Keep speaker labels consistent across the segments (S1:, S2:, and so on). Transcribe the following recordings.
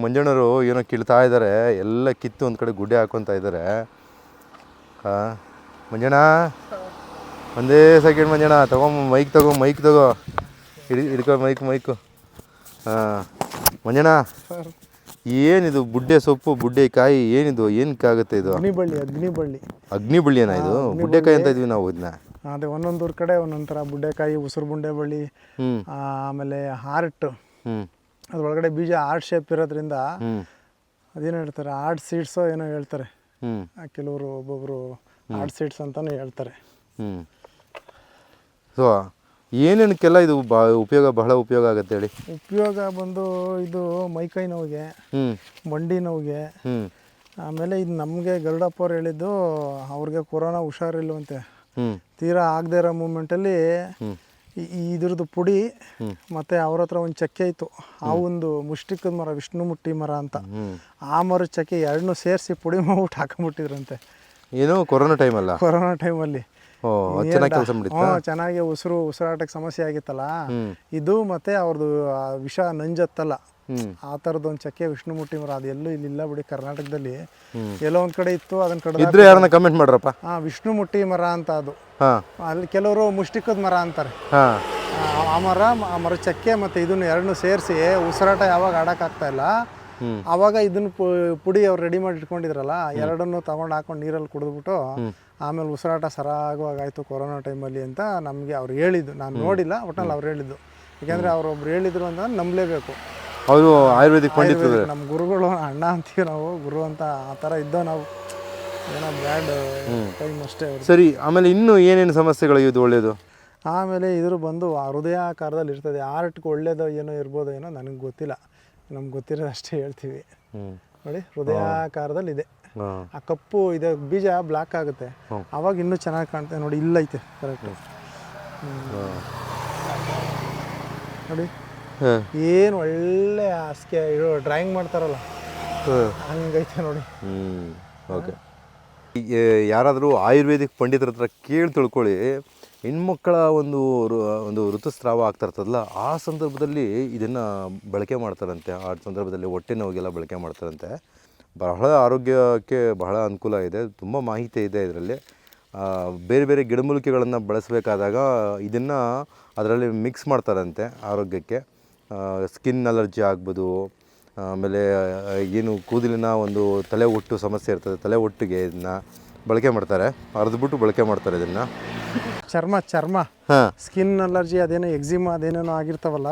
S1: ಮಂಜಣ್ಣವರು ಏನೋ ಕೀಳ್ತಾ ಇದ್ದಾರೆ, ಎಲ್ಲ ಕಿತ್ತು ಒಂದು ಕಡೆ ಗುಡ್ಡೆ ಹಾಕೊತಾ ಇದ್ದಾರೆ. ಮಂಜಣ್ಣ ಒಂದೇ ಸೆಕೆಂಡ್ ಮಂಜಣ್ಣ, ಮೈಕ್ ತಗೋ ಹಿಡ್ಕೊ ಮೈಕು. ಮಂಜಣ್ಣ ಏನಿದು ಬುಡ್ಡೆ ಸೊಪ್ಪು, ಬುಡ್ಡೆಕಾಯಿ ಏನಿದು, ಏನಕ್ಕಾಗುತ್ತೆ ಇದು? ಅಗ್ನಿಬಳ್ಳಿ ಏನಾ ಇದು? ಬುಡ್ಡೆಕಾಯಿ ಅಂತ ಇದ್ವಿ ನಾವು ಇದನ್ನ.
S2: ಅದೇ ಒಂದೊಂದೂರ ಕಡೆ ಒಂದೊಂದು ಥರ ಬುಡ್ಡೆಕಾಯಿ, ಉಸಿರು ಬುಂಡೆ ಬಳ್ಳಿ, ಆಮೇಲೆ ಹಾರ್ಟ್, ಅದ್ರೊಳಗಡೆ ಬೀಜ ಹಾರ್ಟ್ ಶೇಪ್ ಇರೋದ್ರಿಂದ ಅದೇನು ಹೇಳ್ತಾರೆ, ಹಾರ್ಟ್ ಸೀಡ್ಸೋ ಏನೋ ಹೇಳ್ತಾರೆ. ಕೆಲವರು ಒಬ್ಬೊಬ್ರು ಹಾರ್ಟ್ ಸೀಡ್ಸ್ ಅಂತಾನು ಹೇಳ್ತಾರೆ.
S1: ಸೊ ಏನೇನಕ್ಕೆಲ್ಲ ಇದು ಬಹಳ ಉಪಯೋಗ ಆಗುತ್ತೆ ಹೇಳಿ?
S2: ಉಪಯೋಗ ಬಂದು ಇದು ಮೈಕೈ ನೋವಿಗೆ, ಮಂಡಿ ನೋವಿಗೆ, ಆಮೇಲೆ ಇದು ನಮಗೆ ಗರುಡಪ್ಪ ಅವ್ರು ಹೇಳಿದ್ದು, ಅವ್ರಿಗೆ ಕೊರೋನಾ ಹುಷಾರಿಲ್ವಂತೆ, ತೀರಾ ಆಗದೆ ಇರೋ ಮೂಮೆಂಟಲ್ಲಿ ಇದ್ರದ್ದು ಪುಡಿ ಮತ್ತು ಅವ್ರ ಹತ್ರ ಒಂದು ಚಕ್ಕೆ ಇತ್ತು, ಆ ಒಂದು ಮುಷ್ಟಿಕದ ಮರ, ವಿಷ್ಣುಮುಟ್ಟಿ ಮರ ಅಂತ, ಆ ಮರದ ಚಕ್ಕೆ ಎರಡನ್ನೂ ಸೇರಿಸಿ ಪುಡಿ ಮಾಡ್ಬಿಟ್ಟು ಹಾಕೊಂಡ್ಬಿಟ್ಟಿದ್ರಂತೆ.
S1: ಏನು ಕೊರೋನಾ
S2: ಟೈಮಲ್ಲಿ ಚೆನ್ನಾಗಿ ಉಸಿರಾಟಕ್ಕೆ ಸಮಸ್ಯೆ ಆಗಿತ್ತಲ್ಲ, ಇದು ಮತ್ತೆ ಅವ್ರದ್ದು ವಿಷ ನಂಜತ್ತಲ್ಲ, ಆ ಥರದ್ದು ಒಂದು ಚಕ್ಕೆ ವಿಷ್ಣುಮುಟ್ಟಿ ಮರ. ಅದು ಎಲ್ಲೂ ಇಲ್ಲಿಲ್ಲ ಬಿಡಿ, ಕರ್ನಾಟಕದಲ್ಲಿ ಎಲ್ಲೋ ಒಂದ್ ಕಡೆ ಇತ್ತು, ಅದನ್ನ ಕಡೆ
S1: ಯಾರನ್ನ ಕಮೆಂಟ್ ಮಾಡ್ರಪ್ಪ.
S2: ವಿಷ್ಣುಮುಟ್ಟಿ ಮರ ಅಂತ ಅದು. ಅಲ್ಲಿ ಕೆಲವರು ಮುಷ್ಟಿಕದ ಮರ ಅಂತಾರೆ. ಆ ಮರ ಚಕ್ಕೆ ಮತ್ತೆ ಇದನ್ನ ಎರಡನ್ನೂ ಸೇರಿಸಿ ಉಸಿರಾಟ ಯಾವಾಗ ಆಡಕ್ಕಾಗ್ತಾ ಇಲ್ಲ ಆವಾಗ ಇದನ್ನ ಪುಡಿ ಅವ್ರು ರೆಡಿ ಮಾಡಿ ಇಟ್ಕೊಂಡಿದ್ರಲ್ಲ, ಎರಡನ್ನೂ ತಗೊಂಡು ಹಾಕೊಂಡು ನೀರಲ್ಲಿ ಕುಡಿದ್ಬಿಟ್ಟು ಆಮೇಲೆ ಉಸಿರಾಟ ಸರಾಗವಾಗಾಯ್ತು ಕೊರೋನಾ ಟೈಮಲ್ಲಿ ಅಂತ ನಮಗೆ ಅವ್ರು ಹೇಳಿದ್ದು. ನಾನು ನೋಡಿಲ್ಲ, ಒಟ್ಟಲ್ಲಿ ಅವ್ರು ಹೇಳಿದ್ದು. ಯಾಕೆಂದರೆ ಅವರೊಬ್ರು ಹೇಳಿದ್ರು ಅಂತ ನಂಬಲೇಬೇಕು.
S1: ಅವರು ಆಯುರ್ವೇದಿಕ್ ಪಂಡಿತರು,
S2: ನಮ್ಮ ಗುರುಗಳು, ಅಣ್ಣ ಅಂತೀವಿ ನಾವು, ಗುರು ಅಂತ ಆ ಥರ ಇದ್ದೋ ನಾವು. ಏನೋ ಬ್ಯಾಡ್ ಟೈಮ್ ಅಷ್ಟೇ ಅವ್ರು.
S1: ಸರಿ, ಆಮೇಲೆ ಇನ್ನೂ ಏನೇನು ಸಮಸ್ಯೆಗಳು ಇದು ಒಳ್ಳೆಯದು?
S2: ಆಮೇಲೆ ಇದ್ರ ಬಂದು ಹೃದಯಾಕಾರದಲ್ಲಿ ಇರ್ತದೆ. ಹಾರ್ಟ್ಗೆ ಒಳ್ಳೇದೋ ಏನೋ ಇರ್ಬೋದೋ ಏನೋ, ನನಗೆ ಗೊತ್ತಿಲ್ಲ. ನಮ್ಗೆ ಗೊತ್ತಿರೋದು ಅಷ್ಟೇ ಹೇಳ್ತೀವಿ. ನೋಡಿ, ಹೃದಯಾಕಾರದಲ್ಲಿ ಇದೆ. ಆ ಕಪ್ಪು ಇದೆ, ಬೀಜ ಬ್ಲಾಕ್ ಆಗುತ್ತೆ, ಅವಾಗ ಇನ್ನೂ ಚೆನ್ನಾಗಿ ಕಾಣ್ತದೆ. ನೋಡಿ, ಇಲ್ಲೈತೆ ಕರೆಕ್ಟ್. ನೋಡಿ ಏನು ಒಳ್ಳೆ ಹಾಸಿಗೆ ಇರೋ ಡ್ರಾಯಿಂಗ್ ಮಾಡ್ತಾರಲ್ಲ, ಹಂಗೈತೆ ನೋಡಿ.
S1: ಓಕೆ, ಯಾರಾದರೂ ಆಯುರ್ವೇದಿಕ್ ಪಂಡಿತರ ಹತ್ರ ಕೇಳಿ ತಿಳ್ಕೊಳ್ಳಿ. ಹೆಣ್ಮಕ್ಕಳ ಒಂದು ಋತುಸ್ರಾವ ಆಗ್ತಾ ಇರ್ತದಲ್ಲ, ಆ ಸಂದರ್ಭದಲ್ಲಿ ಇದನ್ನು ಬಳಕೆ ಮಾಡ್ತಾರಂತೆ. ಆ ಸಂದರ್ಭದಲ್ಲಿ ಹೊಟ್ಟೆ ನೋವಿಗೆಲ್ಲ ಬಳಕೆ ಮಾಡ್ತಾರಂತೆ. ಬಹಳ ಆರೋಗ್ಯಕ್ಕೆ ಬಹಳ ಅನುಕೂಲ ಇದೆ, ತುಂಬ ಮಾಹಿತಿ ಇದೆ ಇದರಲ್ಲಿ. ಬೇರೆ ಬೇರೆ ಗಿಡಮೂಲಿಕೆಗಳನ್ನು ಬಳಸಬೇಕಾದಾಗ ಇದನ್ನು ಅದರಲ್ಲಿ ಮಿಕ್ಸ್ ಮಾಡ್ತಾರಂತೆ ಆರೋಗ್ಯಕ್ಕೆ. ಸ್ಕಿನ್ ಅಲರ್ಜಿ ಆಗ್ಬೋದು, ಆಮೇಲೆ ಏನು ಕೂದಲಿನ ಒಂದು ತಲೆ ಒಟ್ಟು ಸಮಸ್ಯೆ ಇರ್ತದೆ, ತಲೆ ಒಟ್ಟಿಗೆ ಇದನ್ನು ಬಳಕೆ ಮಾಡ್ತಾರೆ. ಅರ್ದ್ಬಿಟ್ಟು ಬಳಕೆ ಮಾಡ್ತಾರೆ ಇದನ್ನು.
S2: ಚರ್ಮ ಸ್ಕಿನ್ ಅಲರ್ಜಿ, ಅದೇನೋ ಎಕ್ಸಿಮಾ ಅದೇನೇನೋ ಆಗಿರ್ತಾವಲ್ಲ,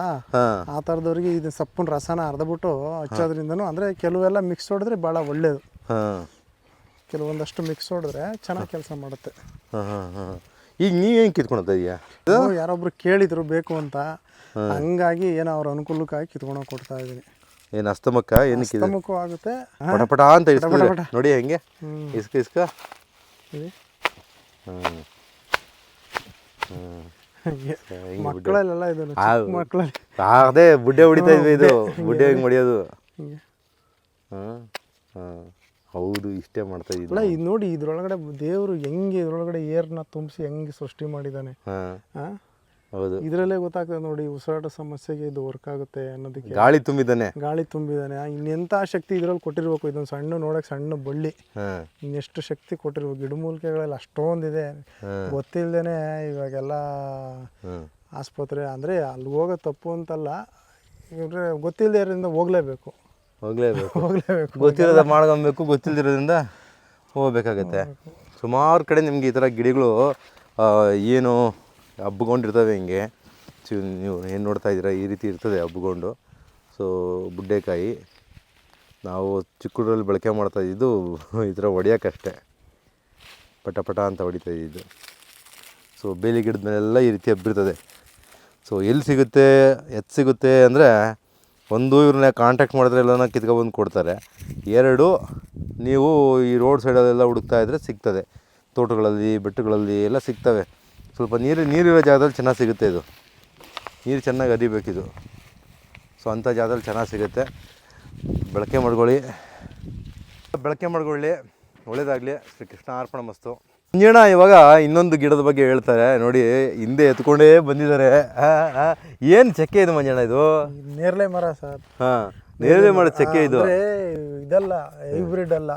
S2: ಆ ಥರದವ್ರಿಗೆ ಇದು ಸೊಪ್ಪಿನ ರಸನ ಅರ್ದ್ಬಿಟ್ಟು ಹಚ್ಚೋದ್ರಿಂದನೂ, ಅಂದರೆ ಕೆಲವೆಲ್ಲ ಮಿಕ್ಸ್ ಹೊಡೆದ್ರೆ ಭಾಳ ಒಳ್ಳೇದು. ಕೆಲವೊಂದಷ್ಟು ಮಿಕ್ಸ್ ಹೊಡೆದ್ರೆ ಚೆನ್ನಾಗಿ ಕೆಲಸ ಮಾಡುತ್ತೆ.
S1: ಈಗ ನೀವೇನು ಕಿತ್ಕೊಳ್ತಾ ಇದೆಯಾ?
S2: ಯಾರೊಬ್ರು ಕೇಳಿದ್ರು ಬೇಕು ಅಂತ, ಹಂಗಾಗಿ ಏನೋ ಅವ್ರ ಅನುಕೂಲಕ್ಕಾಗಿ ಕಿತ್ಕೊಂಡು ಕೊಡ್ತಾ ಇದ್ದೀನಿ.
S1: ಏನು ಅಸ್ತಮಕ್ಕ? ಏನು
S2: ಅಸ್ತಮಕ್ಕೂ ಆಗುತ್ತೆ,
S1: ಪಟ ಅಂತ ನೋಡಿ ಹೆಂಗೆ ಇಸ್ಕ
S2: ಮಕ್ಕಳಲ್ಲೆಲ್ಲ ಇದು ಮಕ್ಕಳಲ್ಲಿ
S1: ಅದೇ ಬುಡ್ಡೆ ಹೊಡಿತಾ ಇದ್ವಿ. ಇದು ಬುಡ್ಡೆ ಹೆಂಗೆ ಹೊಡಿಯೋದು? ಹೌದು, ಇಷ್ಟೇ ಮಾಡ್ತಾ ಇದ್ವಿ.
S2: ಅಲ್ಲ, ಇದು ನೋಡಿ, ಇದ್ರೊಳಗಡೆ ದೇವರು ಹೆಂಗೆ ಇದ್ರೊಳಗಡೆ ಏರ್ನ ತುಂಬಿಸಿ ಹೆಂಗೆ ಸೃಷ್ಟಿ ಮಾಡಿದ್ದಾನೆ.
S1: ಹೌದು,
S2: ಇದರಲ್ಲೇ ಗೊತ್ತಾಗ್ತದೆ ನೋಡಿ, ಉಸಿರಾಟ ಸಮಸ್ಯೆಗೆ ಇದು ವರ್ಕ್ ಆಗುತ್ತೆ ಅನ್ನೋದಕ್ಕೆ.
S1: ಗಾಳಿ ತುಂಬಿದ್ದಾನೆ.
S2: ಇನ್ನೆಂಥ ಶಕ್ತಿ ಇದ್ರಲ್ಲಿ ಕೊಟ್ಟಿರ್ಬೇಕು. ಇದೊಂದು ಸಣ್ಣ ನೋಡಕ್ಕೆ ಸಣ್ಣ ಬಳ್ಳಿ, ಇನ್ನೆಷ್ಟು ಶಕ್ತಿ ಕೊಟ್ಟಿರ್ಬೇಕು. ಗಿಡಮೂಲಿಕೆಗಳೆಲ್ಲ ಅಷ್ಟೊಂದಿದೆ, ಗೊತ್ತಿಲ್ಲದೇನೆ ಇವಾಗೆಲ್ಲ ಆಸ್ಪತ್ರೆ ಅಂದರೆ ಅಲ್ಲಿ ಹೋಗೋ ತಪ್ಪು ಅಂತಲ್ಲ, ಇವ್ರೆ ಗೊತ್ತಿಲ್ಲದೆ ಇರೋದ್ರಿಂದ ಹೋಗ್ಲೇಬೇಕು.
S1: ಗೊತ್ತಿರೋದ ಮಾಡ್ಕೊಬೇಕು, ಗೊತ್ತಿಲ್ಲದಿರೋದ್ರಿಂದ ಹೋಗ್ಬೇಕಾಗತ್ತೆ. ಸುಮಾರು ಕಡೆ ನಿಮ್ಗೆ ಈ ಥರ ಗಿಡಗಳು ಏನು ಹಬ್ಕೊಂಡಿರ್ತವೆ. ಹಿಂಗೆ ನೀವು ಏನು ನೋಡ್ತಾ ಇದ್ದೀರಾ, ಈ ರೀತಿ ಇರ್ತದೆ ಹಬ್ಕೊಂಡು. ಸೊ ಬುಡ್ಡೆಕಾಯಿ ನಾವು ಚಿಕ್ಕೂರಲ್ಲಿ ಬಳಕೆ ಮಾಡ್ತಾ ಇದ್ದು ಈ ಥರ ಹೊಡಿಯೋಕ್ಕಷ್ಟೇ, ಪಟ ಅಂತ ಹೊಡಿತಾ ಇದ್ದಿದ್ದು. ಸೊ ಬೇಲಿ ಗಿಡದ ಮೇಲೆಲ್ಲ ಈ ರೀತಿ ಹಬ್ಬಿರ್ತದೆ. ಸೊ ಎಲ್ಲಿ ಸಿಗುತ್ತೆ, ಸಿಗುತ್ತೆ ಅಂದರೆ, ಒಂದು ಇವ್ರನ್ನ ಕಾಂಟ್ಯಾಕ್ಟ್ ಮಾಡಿದ್ರೆ ಎಲ್ಲನ ಕಿತ್ಕೊಬಂದು ಕೊಡ್ತಾರೆ. ಎರಡು, ನೀವು ಈ ರೋಡ್ ಸೈಡಲ್ಲೆಲ್ಲ ಹುಡುಕ್ತಾ ಇದ್ದರೆ ಸಿಗ್ತದೆ. ತೋಟಗಳಲ್ಲಿ, ಬೆಟ್ಟಗಳಲ್ಲಿ ಎಲ್ಲ ಸಿಗ್ತವೆ. ಸ್ವಲ್ಪ ನೀರಿರೋ ಜಾಗದಲ್ಲಿ ಚೆನ್ನಾಗಿ ಸಿಗುತ್ತೆ. ಇದು ನೀರು ಚೆನ್ನಾಗಿ ಹರಿಬೇಕಿದು. ಸೊ ಅಂಥ ಜಾಗದಲ್ಲಿ ಚೆನ್ನಾಗಿ ಸಿಗುತ್ತೆ. ಬಳಕೆ ಮಾಡ್ಕೊಳ್ಳಿ, ಒಳ್ಳೆಯದಾಗಲಿ. ಶ್ರೀ ಕೃಷ್ಣ ಅರ್ಪಣಮಸ್ತು. ಮಂಜಣ್ಣ ಇವಾಗ ಇನ್ನೊಂದು ಗಿಡದ ಬಗ್ಗೆ ಹೇಳ್ತಾರೆ ನೋಡಿ, ಹಿಂದೆ ಎತ್ಕೊಂಡೇ ಬಂದಿದ್ದಾರೆ. ಏನು ಚಕ್ಕೆ ಇದು ಮಂಜಣ್ಣ? ಇದು
S2: ನೇರಳೆ ಮರ ಸರ್.
S1: ನೇರಳೆ ಮಾಡೋ ಚಕ್ಕೆ ಇದು.
S2: ಅಂದ್ರೆ ಇದಲ್ಲ ಹೈಬ್ರಿಡ್ ಅಲ್ಲ,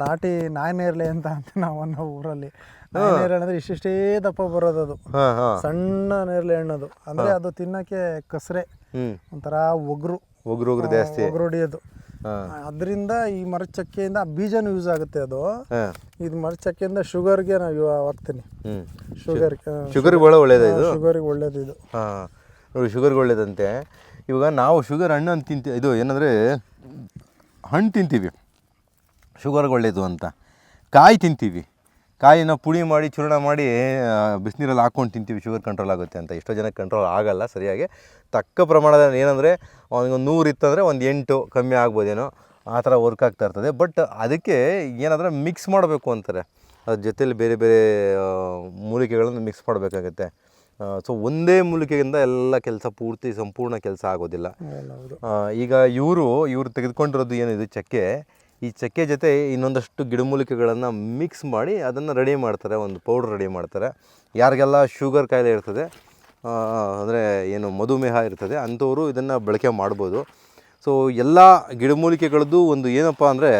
S2: ನಾಟಿ ನಾಯಿನೇರಳೆ ಅಂತ ನಾವು ಊರಲ್ಲಿ. ನಾಯಿನೇರಳೆ ಅಂದ್ರೆ ಇಷ್ಟಿಷ್ಟೇ ದಪ್ಪ ಬರೋದು, ಅದು ಸಣ್ಣ ನೇರಳೆ ಹಣ್ಣದು. ಅಂದ್ರೆ ಅದು ತಿನ್ನಕ್ಕೆ ಕಸರೆ, ಒಂಥರ ಒಗ್ರು
S1: ಜಾಸ್ತಿ
S2: ಹೊಡಿಯೋದು. ಅದರಿಂದ ಈ ಮರದ ಚಕ್ಕೆಯಿಂದ ಬೀಜನೂ ಯೂಸ್ ಆಗುತ್ತೆ. ಅದು ಇದು ಮರದ ಚಕ್ಕೆಯಿಂದ ಶುಗರ್ಗೆ ನಾವು ಹಾಕ್ತೀನಿ.
S1: ಶುಗರ್ಗೆ ಒಳ್ಳೇದು ಇದು,
S2: ಶುಗರ್ಗೆ ಒಳ್ಳೇದು ಇದು.
S1: ನೋಡಿ ಶುಗರ್ಗೆ ಒಳ್ಳೇದಂತೆ. ಇವಾಗ ನಾವು ಶುಗರ್ ಹಣ್ಣು ಅಂತ ತಿಂತೀವಿ, ಇದು ಏನಂದರೆ ಹಣ್ಣು ತಿಂತೀವಿ ಶುಗರ್ಗೆ ಒಳ್ಳೇದು ಅಂತ. ಕಾಯಿ ತಿಂತೀವಿ, ಕಾಯಿನ ಪುಡಿ ಮಾಡಿ ಚೂರ್ಣ ಮಾಡಿ ಬಿಸಿನೀರಲ್ಲಿ ಹಾಕ್ಕೊಂಡು ತಿಂತೀವಿ, ಶುಗರ್ ಕಂಟ್ರೋಲ್ ಆಗುತ್ತೆ ಅಂತ. ಎಷ್ಟೋ ಜನಕ್ಕೆ ಕಂಟ್ರೋಲ್ ಆಗಲ್ಲ ಸರಿಯಾಗಿ. ತಕ್ಕ ಪ್ರಮಾಣದ ಏನಂದರೆ ಅವನಿಗೊಂದು 100 ಇತ್ತಂದರೆ ಒಂದು 8 ಕಮ್ಮಿ ಆಗ್ಬೋದೇನೋ, ಆ ಥರ ವರ್ಕ್ ಆಗ್ತಾ ಇರ್ತದೆ. ಬಟ್ ಅದಕ್ಕೆ ಏನಾದರೂ ಮಿಕ್ಸ್ ಮಾಡಬೇಕು ಅಂತಾರೆ, ಅದ್ರ ಜೊತೆಲಿ ಬೇರೆ ಬೇರೆ ಮೂಲಿಕೆಗಳನ್ನು ಮಿಕ್ಸ್ ಮಾಡಬೇಕಾಗತ್ತೆ. ಸೊ ಒಂದೇ ಮೂಲಿಕೆಯಿಂದ ಎಲ್ಲ ಕೆಲಸ ಸಂಪೂರ್ಣ ಕೆಲಸ ಆಗೋದಿಲ್ಲ. ಈಗ ಇವರು ತೆಗೆದುಕೊಂಡಿರೋದು ಏನಿದೆ ಚಕ್ಕೆ, ಈ ಚಕ್ಕೆ ಜೊತೆ ಇನ್ನೊಂದಷ್ಟು ಗಿಡಮೂಲಿಕೆಗಳನ್ನು ಮಿಕ್ಸ್ ಮಾಡಿ ಅದನ್ನು ರೆಡಿ ಮಾಡ್ತಾರೆ, ಒಂದು ಪೌಡ್ರ್ ರೆಡಿ ಮಾಡ್ತಾರೆ. ಯಾರಿಗೆಲ್ಲ ಶುಗರ್ ಕಾಯಿಲೆ ಇರ್ತದೆ, ಅಂದರೆ ಏನು ಮಧುಮೇಹ ಇರ್ತದೆ, ಅಂಥವರು ಇದನ್ನು ಬಳಕೆ ಮಾಡ್ಬೋದು. ಸೊ ಎಲ್ಲ ಗಿಡಮೂಲಿಕೆಗಳದ್ದು ಒಂದು ಏನಪ್ಪ ಅಂದರೆ,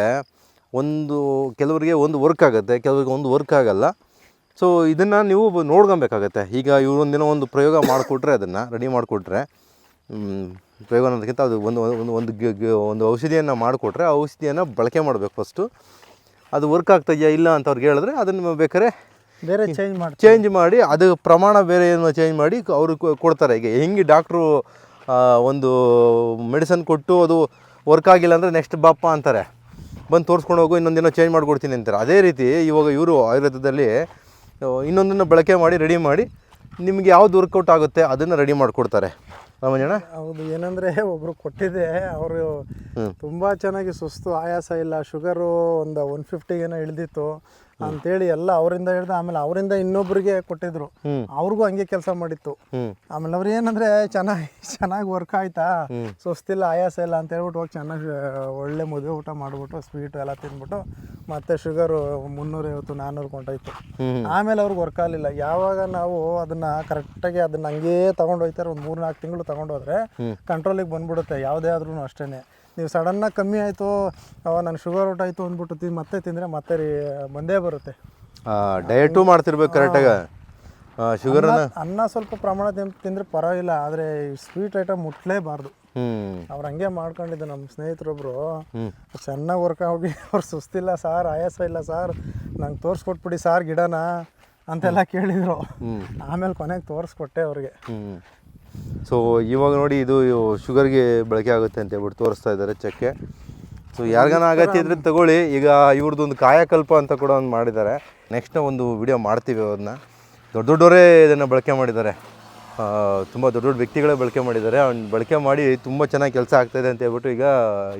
S1: ಕೆಲವರಿಗೆ ಒಂದು ವರ್ಕ್ ಆಗುತ್ತೆ, ಕೆಲವರಿಗೆ ಒಂದು ವರ್ಕ್ ಆಗಲ್ಲ. ಸೊ ಇದನ್ನು ನೀವು ನೋಡ್ಕೊಬೇಕಾಗತ್ತೆ. ಈಗ ಇವರೊಂದಿನ ಒಂದು ಪ್ರಯೋಗ ಮಾಡಿಕೊಟ್ರೆ, ಅದನ್ನು ರೆಡಿ ಮಾಡಿಕೊಟ್ರೆ, ಪ್ರಯೋಗ ಅನ್ನೋದಕ್ಕಿಂತ ಅದು ಒಂದು ಔಷಧಿಯನ್ನು ಮಾಡಿಕೊಟ್ರೆ, ಆ ಔಷಧಿಯನ್ನು ಬಳಕೆ ಮಾಡಬೇಕು ಫಸ್ಟು. ಅದು ವರ್ಕ್ ಆಗ್ತಾಯಿದೆಯಾ ಇಲ್ಲ ಅಂತ ಅವ್ರಿಗೆ ಹೇಳಿದ್ರೆ ಅದನ್ನು ಬೇಕಾದ್ರೆ
S2: ಬೇರೆ
S1: ಚೇಂಜ್ ಮಾಡಿ ಅದು ಪ್ರಮಾಣ ಬೇರೆ ಏನು ಚೇಂಜ್ ಮಾಡಿ ಅವರು ಕೊಡ್ತಾರೆ. ಈಗ ಹೆಂಗೆ ಡಾಕ್ಟ್ರು ಒಂದು ಮೆಡಿಸನ್ ಕೊಟ್ಟು ಅದು ವರ್ಕ್ ಆಗಿಲ್ಲ ಅಂದರೆ ನೆಕ್ಸ್ಟ್ ಬಾಪ್ಪ ಅಂತಾರೆ, ಬಂದು ತೋರಿಸ್ಕೊಂಡು ಹೋಗು, ಇನ್ನೊಂದಿನ ಚೇಂಜ್ ಮಾಡಿಕೊಡ್ತೀನಿ ಅಂತಾರೆ. ಅದೇ ರೀತಿ ಇವಾಗ ಇವರು ಆಯುರ್ವೇದದಲ್ಲಿ ಇನ್ನೊಂದನ್ನು ಬಳಕೆ ಮಾಡಿ ರೆಡಿ ಮಾಡಿ ನಿಮಗೆ ಯಾವ್ದು ವರ್ಕೌಟ್ ಆಗುತ್ತೆ ಅದನ್ನು ರೆಡಿ ಮಾಡಿಕೊಡ್ತಾರೆ. ರಾಮಣ್ಣ
S2: ಹೌದು. ಏನಂದರೆ ಒಬ್ಬರು ಕೊಟ್ಟಿದ್ದೆ, ಅವರು ತುಂಬ ಚೆನ್ನಾಗಿ ಸುಸ್ತು, ಆಯಾಸ ಇಲ್ಲ, ಶುಗರು ಒಂದು 150 ಏನೋ ಇಳಿದಿತ್ತು ಅಂತೇಳಿ ಎಲ್ಲ ಅವರಿಂದ ಹೇಳ್ದೆ. ಆಮೇಲೆ ಅವರಿಂದ ಇನ್ನೊಬ್ರಿಗೆ ಕೊಟ್ಟಿದ್ರು, ಅವ್ರಿಗೂ ಹಂಗೆ ಕೆಲಸ ಮಾಡಿತ್ತು. ಆಮೇಲೆ ಅವ್ರು ಏನಂದರೆ ಚೆನ್ನಾಗಿ ವರ್ಕ್ ಆಯ್ತಾ, ಸುಸ್ತಿಲ್ಲ, ಆಯಾಸ ಇಲ್ಲ ಅಂತ ಹೇಳ್ಬಿಟ್ಟು ಹೋಗಿ ಚೆನ್ನಾಗಿ ಒಳ್ಳೆ ಮದುವೆ ಊಟ ಮಾಡಿಬಿಟ್ಟು ಸ್ವೀಟು ಎಲ್ಲ ತಿಂದ್ಬಿಟ್ಟು ಮತ್ತೆ ಶುಗರು 350-400 ಕೊಂಟಾಯ್ತು. ಆಮೇಲೆ ಅವ್ರಿಗೆ ವರ್ಕ್ ಆಗಲಿಲ್ಲ. ಯಾವಾಗ ನಾವು ಅದನ್ನು ಕರೆಕ್ಟಾಗಿ ಅದನ್ನು ಹಂಗೇ ತೊಗೊಂಡು ಹೋಗ್ತಾರೆ, ಒಂದು 3-4 ತಿಂಗಳು ತೊಗೊಂಡೋದ್ರೆ ಕಂಟ್ರೋಲಿಗೆ ಬಂದ್ಬಿಡುತ್ತೆ. ಯಾವುದೇ ಆದ್ರೂ ಅಷ್ಟೇ. ನೀವು ಸಡನ್ನಾಗಿ ಕಮ್ಮಿ ಆಯಿತು, ನಾನು ಶುಗರ್ ಔಟ್ ಆಯಿತು ಅಂದ್ಬಿಟ್ಟು ಮತ್ತೆ ತಿಂದರೆ ಮತ್ತೆ ಬಂದೇ ಬರುತ್ತೆ.
S1: ಡಯಟು ಮಾಡ್ತಿರ್ಬೇಕು ಕರೆಕ್ಟಾಗಿ.
S2: ಅನ್ನ ಸ್ವಲ್ಪ ಪ್ರಮಾಣ ತಿಂದರೆ ಪರವಾಗಿಲ್ಲ, ಆದರೆ ಸ್ವೀಟ್ ಐಟಮ್ ಮುಟ್ಲೇಬಾರ್ದು. ಅವ್ರು ಹಂಗೆ ಮಾಡ್ಕೊಂಡಿದ್ದು. ನಮ್ಮ ಸ್ನೇಹಿತರೊಬ್ಬರು ಚೆನ್ನಾಗಿ ವರ್ಕ್ ಆಗಿ, ಅವ್ರು ಸುಸ್ತಿಲ್ಲ ಸಾರ್, ಆಯಾಸ ಇಲ್ಲ ಸಾರ್, ನಂಗೆ ತೋರಿಸ್ಕೊಟ್ಬಿಡಿ ಸಾರ್ ಗಿಡನ ಅಂತೆಲ್ಲ ಕೇಳಿದರು. ಆಮೇಲೆ ಕೊನೆಗೆ ತೋರಿಸ್ಕೊಟ್ಟೆ ಅವ್ರಿಗೆ.
S1: ಸೊ ಇವಾಗ ನೋಡಿ, ಇದು ಶುಗರ್ಗೆ ಬಳಕೆ ಆಗುತ್ತೆ ಅಂತ ಹೇಳ್ಬಿಟ್ಟು ತೋರಿಸ್ತಾ ಇದ್ದಾರೆ ಚಕ್ಕೆ. ಸೊ ಯಾರಿಗಾನ ಅಗತ್ಯ ಇದ್ರೆ ತಗೊಳ್ಳಿ. ಈಗ ಇವ್ರದ್ದು ಒಂದು ಕಾಯಕಲ್ಪ ಅಂತ ಕೂಡ ಒಂದು ಮಾಡಿದ್ದಾರೆ. ನೆಕ್ಸ್ಟ್ ಒಂದು ವಿಡಿಯೋ ಮಾಡ್ತೀವಿ ಅದನ್ನ. ದೊಡ್ಡವರೇ ಇದನ್ನು ಬಳಕೆ ಮಾಡಿದ್ದಾರೆ, ತುಂಬ ದೊಡ್ಡ ವ್ಯಕ್ತಿಗಳೇ ಬಳಕೆ ಮಾಡಿದ್ದಾರೆ. ಅವ್ನು ಬಳಕೆ ಮಾಡಿ ತುಂಬ ಚೆನ್ನಾಗಿ ಕೆಲಸ ಆಗ್ತಾಯಿದೆ ಅಂತ ಹೇಳ್ಬಿಟ್ಟು ಈಗ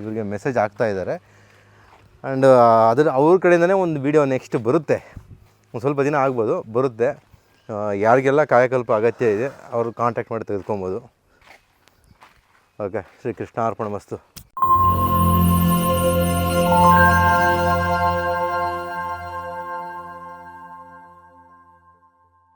S1: ಇವ್ರಿಗೆ ಮೆಸೇಜ್ ಆಗ್ತಾ ಇದ್ದಾರೆ. ಆ್ಯಂಡ್ ಅವ್ರ ಕಡೆಯಿಂದನೇ ಒಂದು ವಿಡಿಯೋ ನೆಕ್ಸ್ಟ್ ಬರುತ್ತೆ, ಒಂದು ಸ್ವಲ್ಪ ದಿನ ಆಗ್ಬೋದು, ಬರುತ್ತೆ. ಯಾರಿಗೆಲ್ಲ ಕಾಯಕಲ್ಪ ಅಗತ್ಯ ಇದೆ ಅವರು ಕಾಂಟ್ಯಾಕ್ಟ್ ಮಾಡಿ ತೆಗೆದುಕೊಬೋದು. ಓಕೆ, ಶ್ರೀ ಕೃಷ್ಣ ಅರ್ಪಣ ಮಸ್ತು.